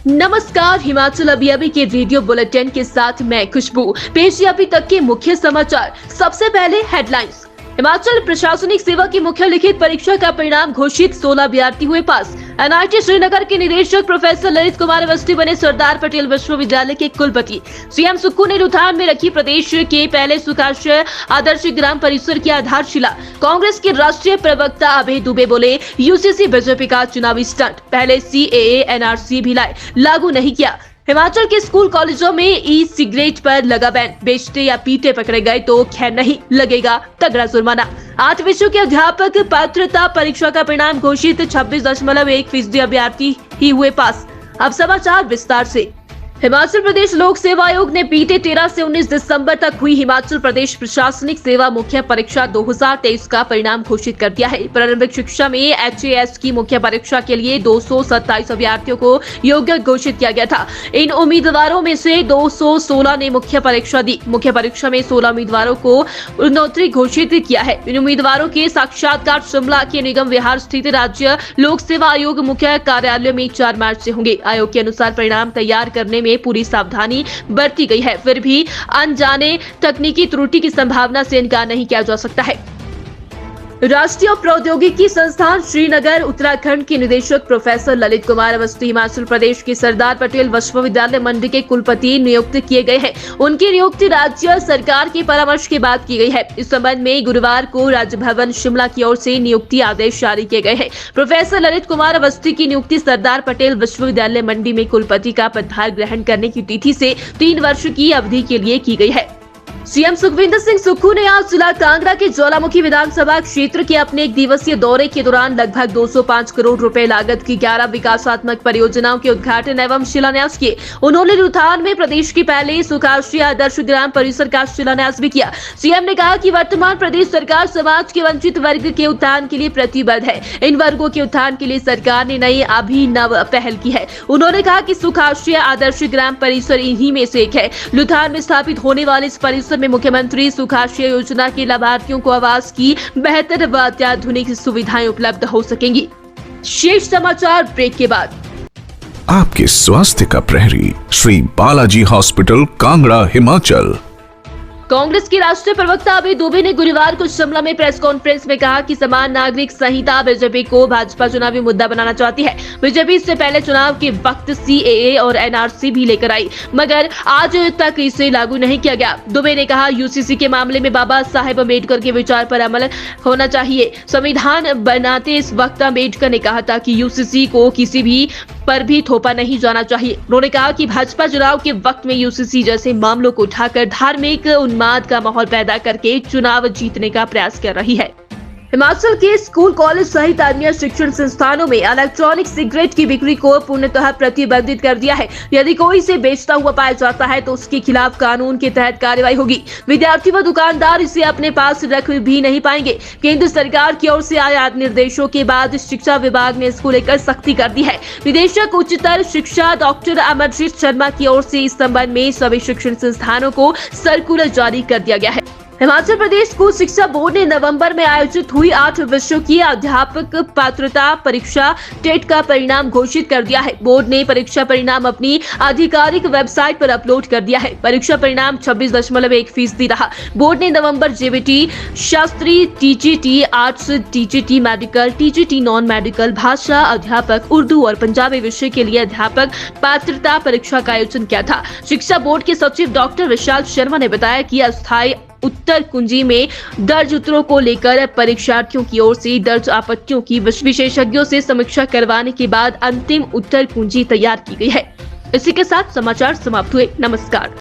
नमस्कार, हिमाचल अभी के रेडियो बुलेटिन के साथ मैं खुशबू। पेश अभी तक के मुख्य समाचार। सबसे पहले हेडलाइंस। हिमाचल प्रशासनिक सेवा की मुख्य लिखित परीक्षा का परिणाम घोषित, 16 अभ्यर्थी हुए पास। एनआईटी श्रीनगर के निदेशक प्रोफेसर ललित कुमार अवस्थी बने सरदार पटेल विश्वविद्यालय के कुलपति। सीएम सुक्खू ने रुथान में रखी प्रदेश के पहले सुखाश्रय आदर्श ग्राम परिसर की आधारशिला। कांग्रेस के राष्ट्रीय प्रवक्ता अभय दुबे बोले, यूसीसी बीजेपी का चुनावी स्टंट, पहले सीएए एनआरसी भी लाए, लागू नहीं किया। हिमाचल के स्कूल कॉलेजों में ई सिगरेट पर लगा बैन, बेचते या पीते पकड़े गए तो खैर नहीं, लगेगा तगड़ा जुर्माना। 8 विषयों के अध्यापक पात्रता परीक्षा का परिणाम घोषित, 26.1% अभ्यर्थी ही हुए पास। अब समाचार विस्तार से। हिमाचल प्रदेश लोक सेवा आयोग ने बीते 13 से 19 दिसंबर तक हुई हिमाचल प्रदेश प्रशासनिक सेवा मुख्य परीक्षा 2023 का परिणाम घोषित कर दिया है। प्रारंभिक शिक्षा में HAS की मुख्य परीक्षा के लिए 227 अभ्यर्थियों को योग्य घोषित किया गया था। इन उम्मीदवारों में से 216 ने मुख्य परीक्षा दी। मुख्य परीक्षा में 16 उम्मीदवारों को उत्तीर्ण घोषित किया है। इन उम्मीदवारों के साक्षात्कार शिमला के निगम विहार स्थित राज्य लोक सेवा आयोग मुख्य कार्यालय में 4 मार्च से होंगे। आयोग के अनुसार परिणाम तैयार करने में पूरी सावधानी बरती गई है, फिर भी अनजाने तकनीकी त्रुटि की संभावना से इनकार नहीं किया जा सकता है। राष्ट्रीय प्रौद्योगिकी संस्थान श्रीनगर उत्तराखंड के निदेशक प्रोफेसर ललित कुमार अवस्थी हिमाचल प्रदेश के सरदार पटेल विश्वविद्यालय मंडी के कुलपति नियुक्त किए गए हैं। उनकी नियुक्ति राज्य सरकार के परामर्श के बाद की गई है। इस संबंध में गुरुवार को राजभवन शिमला की ओर से नियुक्ति आदेश जारी किए गए हैं। प्रोफेसर ललित कुमार अवस्थी की नियुक्ति सरदार पटेल विश्वविद्यालय मंडी में कुलपति का पदभार ग्रहण करने की तिथि से 3 वर्ष की अवधि के लिए की गई है। सीएम सुखविंदर सिंह सुक्खू ने आज जिला कांगड़ा के ज्वालामुखी विधानसभा क्षेत्र के अपने 1 दिवसीय दौरे के दौरान लगभग 205 करोड़ रुपए लागत की 11 विकासात्मक परियोजनाओं के उद्घाटन एवं शिलान्यास किए। उन्होंने रुथान में प्रदेश की पहले सुखाश्रय आदर्श ग्राम परिसर का शिलान्यास भी किया। सीएम ने कहा कि वर्तमान प्रदेश सरकार समाज के वंचित वर्ग के उत्थान के लिए प्रतिबद्ध है। इन वर्गों के उत्थान के लिए सरकार ने नई अभिनव पहल की है। उन्होंने कहा कि सुखाश्रय आदर्श ग्राम परिसर इन्हीं में से एक है। रुथान में स्थापित होने वाले इस परिसर में मुख्यमंत्री सुखाश्रय योजना के लाभार्थियों को आवास की बेहतर व अत्याधुनिक सुविधाएं उपलब्ध हो सकेंगी। शेष समाचार ब्रेक के बाद। आपके स्वास्थ्य का प्रहरी, श्री बालाजी हॉस्पिटल, कांगड़ा, हिमाचल। कांग्रेस के राष्ट्रीय प्रवक्ता अभय दुबे ने गुरुवार को शिमला में प्रेस कॉन्फ्रेंस में कहा कि समान नागरिक संहिता बीजेपी को भाजपा चुनावी मुद्दा बनाना चाहती है। बीजेपी इससे पहले चुनाव के वक्त सीएए और एनआरसी भी लेकर आई, मगर आज तक इसे लागू नहीं किया गया। दुबे ने कहा, यूसीसी के मामले में बाबा साहेब अम्बेडकर के विचार पर अमल होना चाहिए। संविधान बनाते इस वक्त अम्बेडकर ने कहा था कि यूसीसी को किसी भी पर भी थोपा नहीं जाना चाहिए। उन्होंने कहा कि भाजपा चुनाव के वक्त में यूसीसी जैसे मामलों को उठाकर धार्मिक उन्माद का माहौल पैदा करके चुनाव जीतने का प्रयास कर रही है। हिमाचल के स्कूल कॉलेज सहित अन्य शिक्षण संस्थानों में इलेक्ट्रॉनिक सिगरेट की बिक्री को पूर्णतः प्रतिबंधित कर दिया है। यदि कोई इसे बेचता हुआ पाया जाता है तो उसके खिलाफ कानून के तहत कार्रवाई होगी। विद्यार्थी व दुकानदार इसे अपने पास रख भी नहीं पाएंगे। केंद्र सरकार की ओर से आए निर्देशों के बाद शिक्षा विभाग ने इसको लेकर सख्ती कर दी है। निदेशक उच्चतर शिक्षा डॉक्टर अमरजीत शर्मा की ओर से इस संबंध में सभी शिक्षण संस्थानों को सर्कुलर जारी कर दिया गया है। हिमाचल प्रदेश स्कूल शिक्षा बोर्ड ने नवंबर में आयोजित हुई 8 विषयों की अध्यापक पात्रता परीक्षा टेट का परिणाम घोषित कर दिया है। बोर्ड ने परीक्षा परिणाम अपनी आधिकारिक वेबसाइट पर अपलोड कर दिया है। परीक्षा परिणाम 26.1% रहा। बोर्ड ने नवंबर JBT, Shastri, TGT arts, TGT medical, TGT non medical, भाषा अध्यापक, उर्दू और पंजाबी विषय के लिए अध्यापक पात्रता परीक्षा का आयोजन किया था। शिक्षा बोर्ड के सचिव डॉक्टर विशाल शर्मा ने बताया कि अस्थायी उत्तर कुंजी में दर्ज उत्तरों को लेकर परीक्षार्थियों की ओर से दर्ज आपत्तियों की विशेषज्ञों से समीक्षा करवाने के बाद अंतिम उत्तर कुंजी तैयार की गई है। इसी के साथ समाचार समाप्त हुए। नमस्कार।